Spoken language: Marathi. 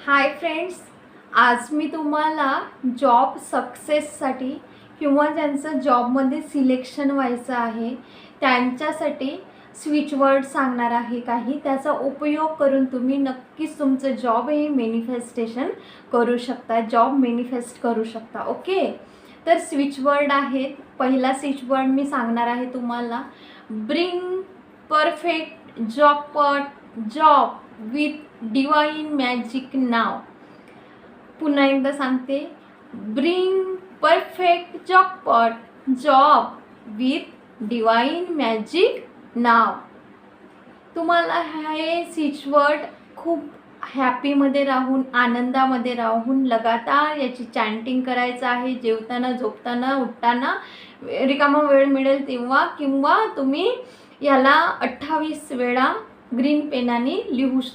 हाय फ्रेंड्स, आज मी तुम्हाला जॉब सक्सेससाठी किंवा ज्यांचं जॉबमध्ये सिलेक्शन व्हायचं आहे त्यांच्यासाठी स्विच वर्ड सांगणार आहे. काही त्याचा उपयोग करून तुम्ही नक्कीच तुमचं जॉब हे मॅनिफेस्टेशन करू शकता, जॉब मॅनिफेस्ट करू शकता. ओके, तर स्विच वर्ड आहेत. पहिला स्विच वर्ड मी सांगणार आहे तुम्हाला, bring perfect job with divine magic नाव. पुन्हा एकदा सांगते, bring perfect job with divine magic नाव. तुम्हाला हे स्विच वर्ड खूप हॅपीमध्ये राहून, आनंदामध्ये राहून लगातार याची चॅन्टिंग करायचं आहे. जेवताना, झोपताना, उठताना, रिकामा वेळ मिळेल तेव्हा, किंवा तुम्ही याला 28 वेळा ग्रीन पेनाने लिहू